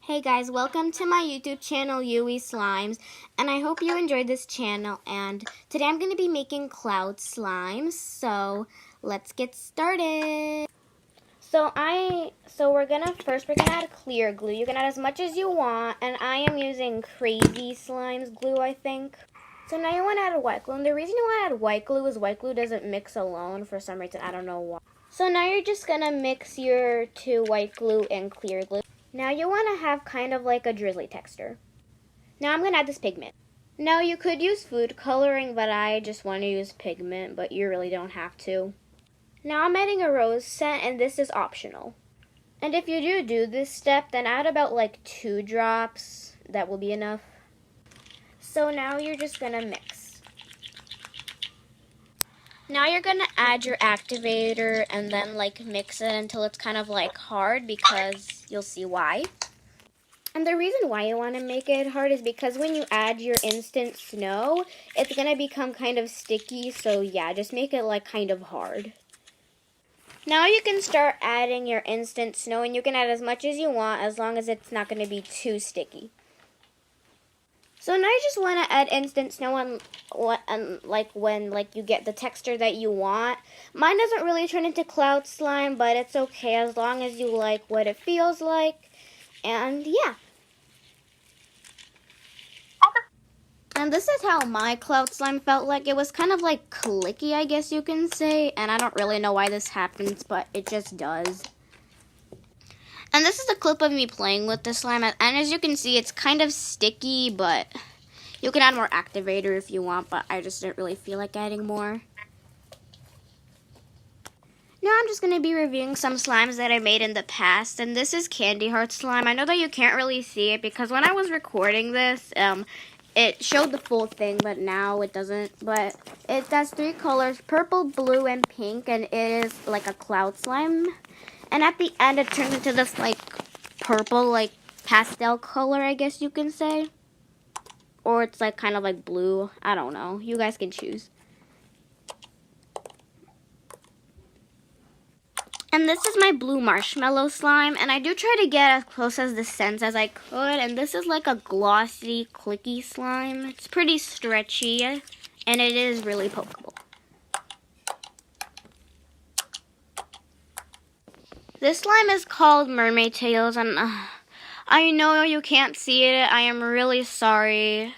Hey guys, welcome to my YouTube channel, Yui Slimes, and I hope you enjoyed this channel. And today I'm going to be making cloud slimes, so let's get started. So we're gonna add clear glue. You can add as much as you want, and I am using Crazy Slimes glue, I think. So now you want to add white glue, and the reason you want to add white glue is white glue doesn't mix alone for some reason. I don't know why. So now you're just gonna mix your two white glue and clear glue. Now you want to have kind of like a drizzly texture. Now I'm going to add this pigment. Now you could use food coloring, but I just want to use pigment, but you really don't have to. Now I'm adding a rose scent, and this is optional. And if you do this step, then add about like 2 drops. That will be enough. So now you're just going to mix. Now you're going to add your activator and then like mix it until it's kind of like hard, because you'll see why. And the reason why you want to make it hard is because when you add your instant snow, it's going to become kind of sticky. So yeah, just make it like kind of hard. Now you can start adding your instant snow, and you can add as much as you want as long as it's not going to be too sticky. So now you just want to add instant snow on when you get the texture that you want. Mine doesn't really turn into cloud slime, but it's okay as long as you like what it feels like. And yeah. And this is how my cloud slime felt like. It was kind of like clicky, I guess you can say. And I don't really know why this happens, but it just does. And this is a clip of me playing with the slime. And as you can see, it's kind of sticky, but you can add more activator if you want. But I just didn't really feel like adding more. Now I'm just going to be reviewing some slimes that I made in the past. And this is Candy Heart slime. I know that you can't really see it because when I was recording this, it showed the full thing, but now it doesn't. But it has 3 colors, purple, blue, and pink. And it is like a cloud slime. And at the end, it turns into this, like, purple, like, pastel color, I guess you can say. Or it's, like, kind of like blue. I don't know. You guys can choose. And this is my blue marshmallow slime. And I do try to get as close as the scents as I could. And this is, like, a glossy, clicky slime. It's pretty stretchy. And it is really pokeable. This slime is called Mermaid Tails, and I know you can't see it. I am really sorry.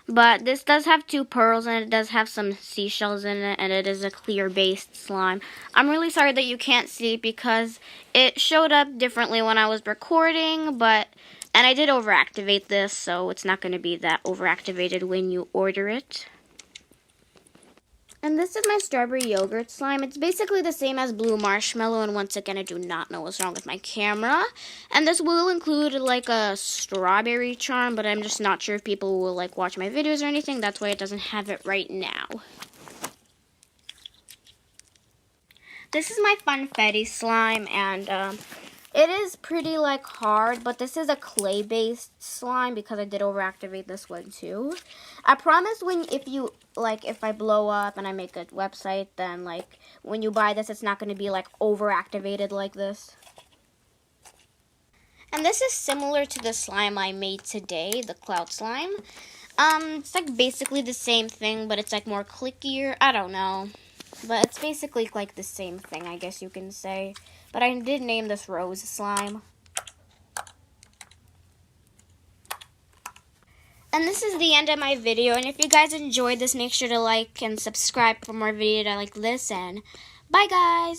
But this does have 2 pearls, and it does have some seashells in it, and it is a clear-based slime. I'm really sorry that you can't see it because it showed up differently when I was recording, and I did overactivate this, so it's not going to be that overactivated when you order it. And this is my strawberry yogurt slime. It's basically the same as blue marshmallow, and once again, I do not know what's wrong with my camera. And this will include like a strawberry charm, but I'm just not sure if people will like watch my videos or anything. That's why it doesn't have it right now. This is my Funfetti slime, and it is pretty like hard, but this is a clay-based slime because I did overactivate this one too. I promise if I blow up and I make a website, then like when you buy this, it's not going to be like overactivated like this. And this is similar to the slime I made today, the cloud slime. It's like basically the same thing, but it's like more clickier. I don't know. But it's basically like the same thing, I guess you can say. But I did name this rose slime. And this is the end of my video. And if you guys enjoyed this, make sure to like and subscribe for more videos like this. And bye, guys!